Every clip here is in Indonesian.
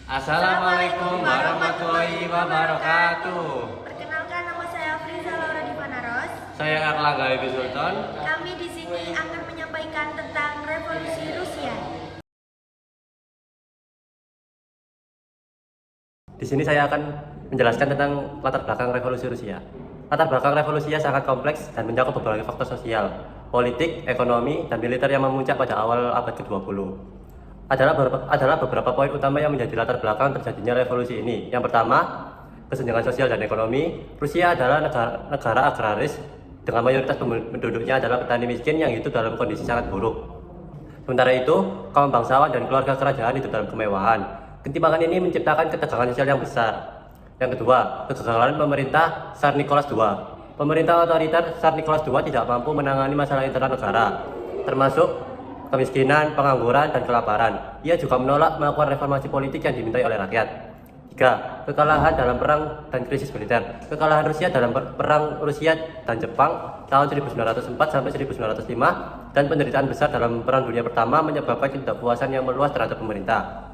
Assalamualaikum warahmatullahi wabarakatuh. Perkenalkan, nama saya Friza Laura Divanaros. Saya Erlangga Wibi Sultan. Kami di sini akan menyampaikan tentang revolusi Rusia. Di sini saya akan menjelaskan tentang latar belakang revolusi Rusia. Latar belakang revolusi sangat kompleks dan mencakup berbagai faktor sosial, politik, ekonomi, dan militer yang memuncak pada awal abad ke-20. Adalah beberapa poin utama yang menjadi latar belakang terjadinya revolusi ini. Yang pertama, kesenjangan sosial dan ekonomi. Rusia adalah negara agraris dengan mayoritas penduduknya adalah petani miskin yang hidup dalam kondisi sangat buruk. Sementara itu, kaum bangsawan dan keluarga kerajaan hidup dalam kemewahan. Ketimpangan ini menciptakan ketegangan sosial yang besar. Yang kedua, kegagalan pemerintah Tsar Nicholas II. Pemerintah otoriter Tsar Nicholas II tidak mampu menangani masalah internal negara, termasuk kemiskinan, pengangguran, dan kelaparan. Ia juga menolak melakukan reformasi politik yang dimintai oleh rakyat. 3. Kekalahan dalam perang dan krisis militer. Kekalahan Rusia dalam perang Rusia dan Jepang tahun 1904 sampai 1905 dan penderitaan besar dalam Perang Dunia Pertama menyebabkan ketidakpuasan yang meluas terhadap pemerintah.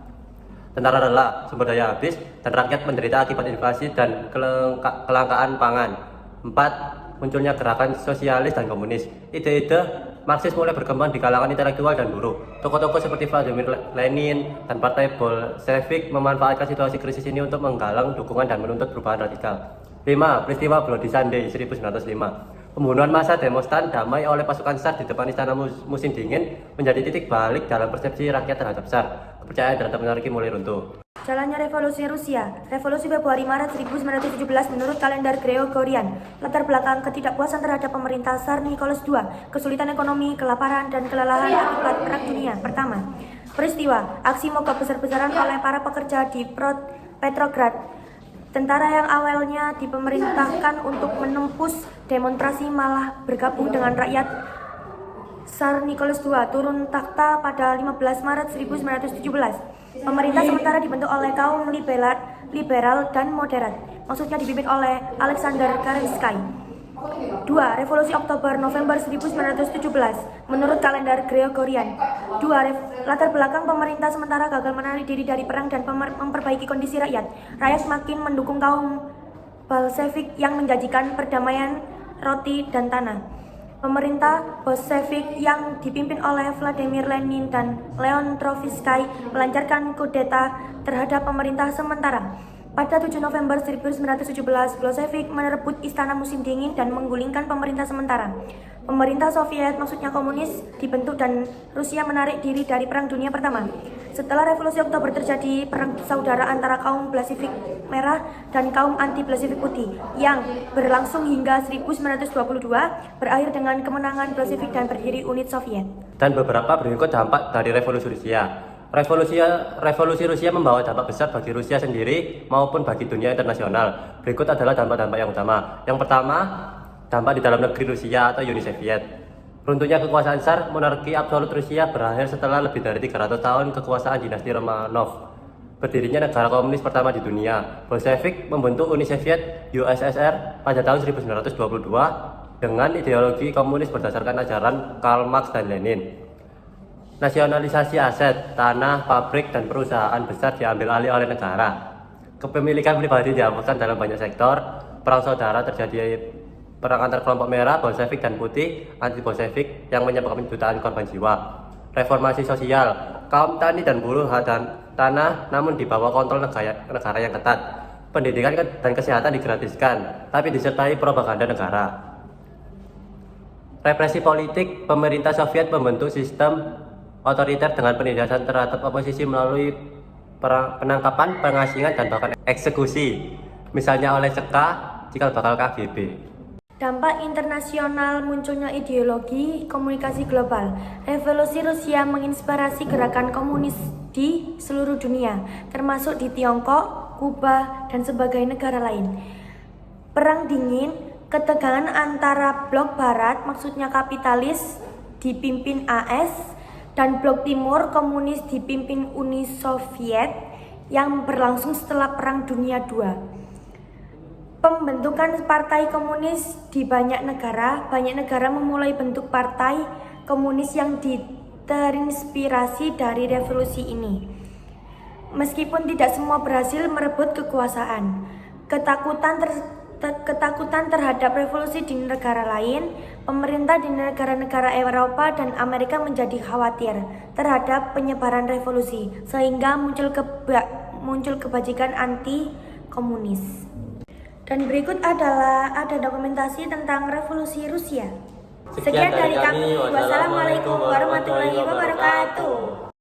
Tentara lelah, sumber daya habis, dan rakyat menderita akibat inflasi dan kelangkaan pangan. 4. Munculnya gerakan sosialis dan komunis. Ide-ide Marxis mulai berkembang di kalangan intelektual dan buruh. Tokoh-tokoh seperti Vladimir Lenin dan Partai Bolshevik memanfaatkan situasi krisis ini untuk menggalang dukungan dan menuntut perubahan radikal. 5. Peristiwa Bloody Sunday 1905. Pembunuhan massa demonstran damai oleh pasukan Tsar di depan istana musim dingin menjadi titik balik dalam persepsi rakyat terhadap Tsar. Kepercayaan terhadap monarki mulai runtuh. Jalannya revolusi Rusia. Revolusi Februari-Maret 1917 menurut kalender Gregorian. Latar belakang ketidakpuasan terhadap pemerintah Tsar Nicholas II, kesulitan ekonomi, kelaparan, dan kelelahan akibat Perang Dunia Pertama. Peristiwa, aksi mogok besar-besaran oleh para pekerja di Petrograd. Tentara yang awalnya dipemerintahkan untuk menembus demonstrasi malah bergabung dengan rakyat. Tsar Nicholas II turun takhta pada 15 Maret 1917. Pemerintah sementara dibentuk oleh kaum liberal dan moderat, maksudnya dipimpin oleh Alexander Kerensky. 2. Revolusi Oktober-November 1917 menurut kalender Gregorian. 2. Latar belakang pemerintah sementara gagal menarik diri dari perang dan memperbaiki kondisi rakyat. Rakyat semakin mendukung kaum Bolshevik yang menjanjikan perdamaian, roti, dan tanah. Pemerintah Bolshevik yang dipimpin oleh Vladimir Lenin dan Leon Trotsky melancarkan kudeta terhadap pemerintah sementara. Pada 7 November 1917, Bolshevik merebut istana musim dingin dan menggulingkan pemerintah sementara. Pemerintah Soviet, maksudnya komunis, dibentuk dan Rusia menarik diri dari Perang Dunia Pertama. Setelah Revolusi Oktober terjadi perang saudara antara kaum Bolshevik Merah dan kaum anti-Bolshevik Putih yang berlangsung hingga 1922, berakhir dengan kemenangan Bolshevik dan berdiri unit Soviet. Dan beberapa berikut dampak dari revolusi Rusia. Revolusi Rusia membawa dampak besar bagi Rusia sendiri maupun bagi dunia internasional. Berikut adalah dampak-dampak yang utama. Yang pertama, dampak di dalam negeri Rusia atau Uni Soviet. Runtuhnya kekuasaan Tsar, monarki absolut Rusia berakhir setelah lebih dari 300 tahun kekuasaan dinasti Romanov. Berdirinya negara komunis pertama di dunia. Bolshevik membentuk Uni Soviet USSR pada tahun 1922 dengan ideologi komunis berdasarkan ajaran Karl Marx dan Lenin. Nasionalisasi aset, tanah, pabrik, dan perusahaan besar diambil alih oleh negara. Kepemilikan pribadi dihapuskan dalam banyak sektor. Perang saudara terjadi, perang antar kelompok merah, Bolshevik dan putih, anti-Bolshevik yang menyebabkan jutaan korban jiwa. Reformasi sosial, kaum tani dan buruh dan tanah namun di bawah kontrol negara yang ketat. Pendidikan dan kesehatan digratiskan, tapi disertai propaganda negara. Represi politik, pemerintah Soviet membentuk sistem otoriter dengan penindasan terhadap oposisi melalui penangkapan, pengasingan, dan bahkan eksekusi, misalnya oleh CK, cikal bakal KGB. Dampak internasional munculnya ideologi komunikasi global. Revolusi Rusia menginspirasi gerakan komunis di seluruh dunia, termasuk di Tiongkok, Kuba, dan sebagai negara lain. Perang dingin, ketegangan antara blok barat, maksudnya kapitalis, dipimpin AS, dan blok timur komunis dipimpin Uni Soviet yang berlangsung setelah Perang Dunia II. Pembentukan partai komunis di banyak negara memulai bentuk partai komunis yang terinspirasi dari revolusi ini. Meskipun tidak semua berhasil merebut kekuasaan, ketakutan terhadap revolusi di negara lain, pemerintah di negara-negara Eropa dan Amerika menjadi khawatir terhadap penyebaran revolusi, sehingga muncul kebajikan anti-komunis. Dan berikut ada dokumentasi tentang revolusi Rusia. Sekian dari kami. Wassalamualaikum warahmatullahi wabarakatuh.